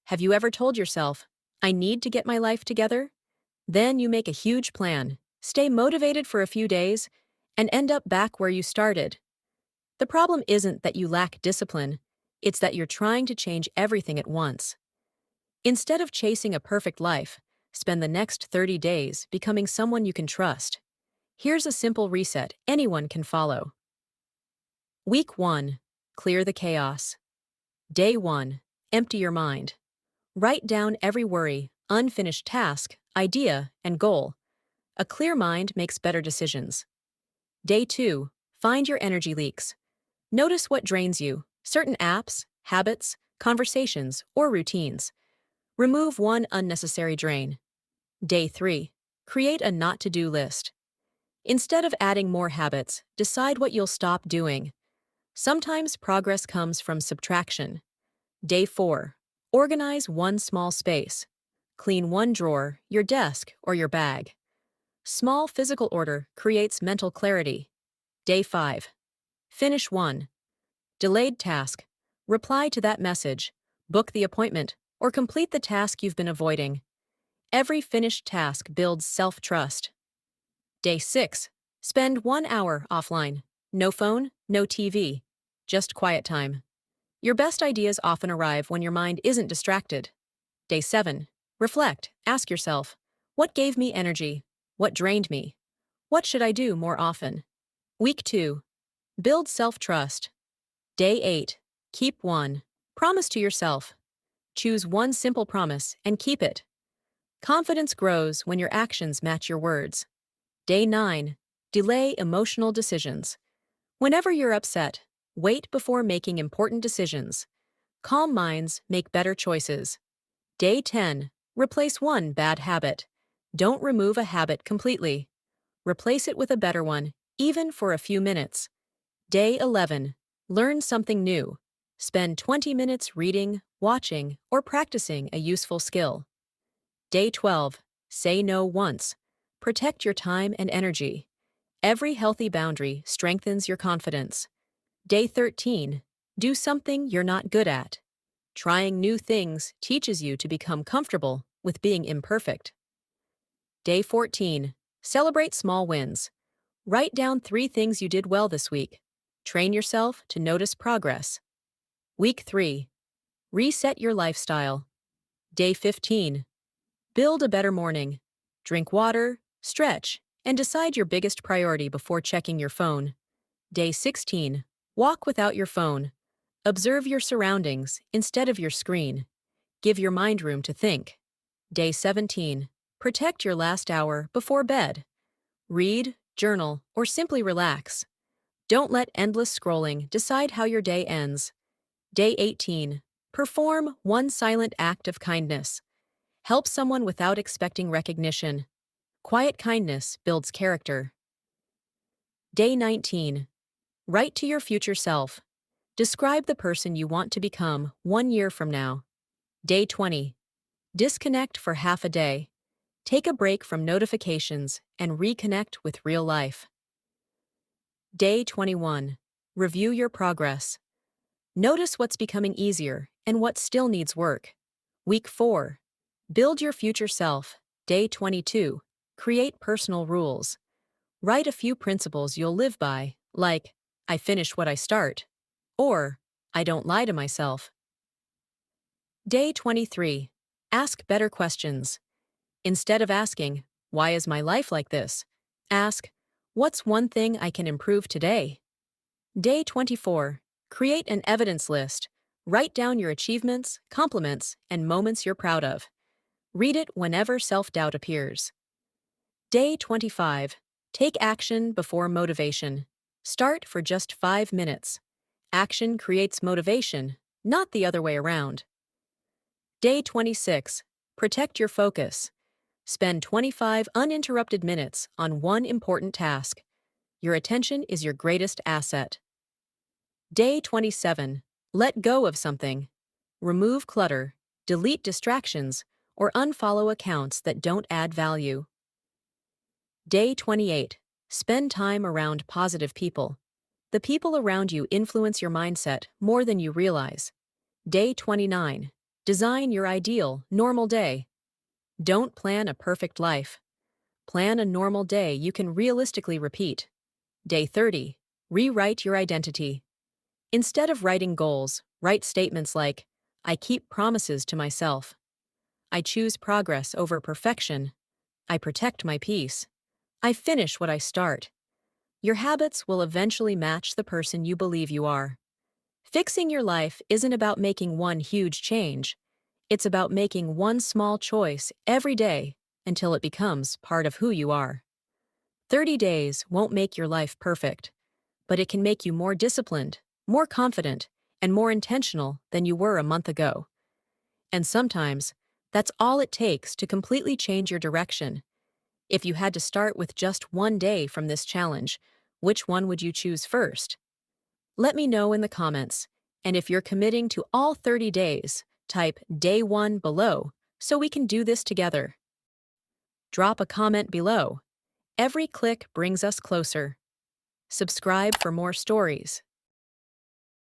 Have you ever told yourself, I need to get my life together? Then you make a huge plan, stay motivated for a few days, and end up back where you started. The problem isn't that you lack discipline, it's that you're trying to change everything at once. Instead of chasing a perfect life, spend the next 30 days becoming someone you can trust. Here's a simple reset anyone can follow. Week 1. Clear the chaos. Day 1. Empty your mind. Write down every worry, unfinished task, idea, and goal. A clear mind makes better decisions. Day 2. Find your energy leaks. Notice what drains you, certain apps, habits, conversations, or routines. Remove one unnecessary drain. Day 3. Create a not-to-do list. Instead of adding more habits, decide what you'll stop doing. Sometimes progress comes from subtraction. Day 4. Organize one small space. Clean one drawer, your desk, or your bag. Small physical order creates mental clarity. Day 5. Finish one. Delayed task. Reply to that message, book the appointment, or complete the task you've been avoiding. Every finished task builds self-trust. Day 6. Spend 1 hour offline. No phone, no TV. Just quiet time. Your best ideas often arrive when your mind isn't distracted. Day 7. Reflect. Ask yourself, what gave me energy? What drained me? What should I do more often? Week 2. Build self-trust. Day 8. Keep one. Promise to yourself. Choose one simple promise and keep it. Confidence grows when your actions match your words. Day 9. Delay emotional decisions. Whenever you're upset, wait before making important decisions. Calm minds make better choices. Day 10. Replace one bad habit. Don't remove a habit completely. Replace it with a better one, even for a few minutes. Day 11. Learn something new. Spend 20 minutes reading, watching, or practicing a useful skill. Day 12. Say no once. Protect your time and energy. Every healthy boundary strengthens your confidence. Day 13. Do something you're not good at. Trying new things teaches you to become comfortable with being imperfect. Day 14. Celebrate small wins. Write down 3 things you did well this week. Train yourself to notice progress. Week 3. Reset your lifestyle. Day 15. Build a better morning. Drink water, stretch, and decide your biggest priority before checking your phone. Day 16. Walk without your phone. Observe your surroundings instead of your screen. Give your mind room to think. Day 17. Protect your last hour before bed. Read, journal, or simply relax. Don't let endless scrolling decide how your day ends. Day 18. Perform one silent act of kindness. Help someone without expecting recognition. Quiet kindness builds character. Day 19. Write to your future self. Describe the person you want to become 1 year from now. Day 20. Disconnect for half a day. Take a break from notifications and reconnect with real life. Day 21. Review your progress. Notice what's becoming easier and what still needs work. Week 4. Build your future self. Day 22. Create personal rules. Write a few principles you'll live by, like, I finish what I start, or I don't lie to myself. Day 23. Ask better questions. Instead of asking, why is my life like this? Ask, what's one thing I can improve today? Day 24. Create an evidence list. Write down your achievements, compliments, and moments you're proud of. Read it whenever self-doubt appears. Day 25. Take action before motivation. Start for just 5 minutes. Action creates motivation, not the other way around. Day 26. Protect your focus. Spend 25 uninterrupted minutes on one important task. Your attention is your greatest asset. Day 27. Let go of something. Remove clutter, delete distractions, or unfollow accounts that don't add value. Day 28. Spend time around positive people. The people around you influence your mindset more than you realize. Day 29. Design your ideal, normal day. Don't plan a perfect life. Plan a normal day you can realistically repeat. Day 30. Rewrite your identity. Instead of writing goals, write statements like, I keep promises to myself. I choose progress over perfection. I protect my peace. I finish what I start. Your habits will eventually match the person you believe you are. Fixing your life isn't about making one huge change. It's about making one small choice every day until it becomes part of who you are. 30 days won't make your life perfect, but it can make you more disciplined, more confident, and more intentional than you were a month ago. And sometimes, that's all it takes to completely change your direction. If you had to start with just one day from this challenge, which one would you choose first? Let me know in the comments. And if you're committing to all 30 days, type day 1 below so we can do this together. Drop a comment below. Every click brings us closer. Subscribe for more stories.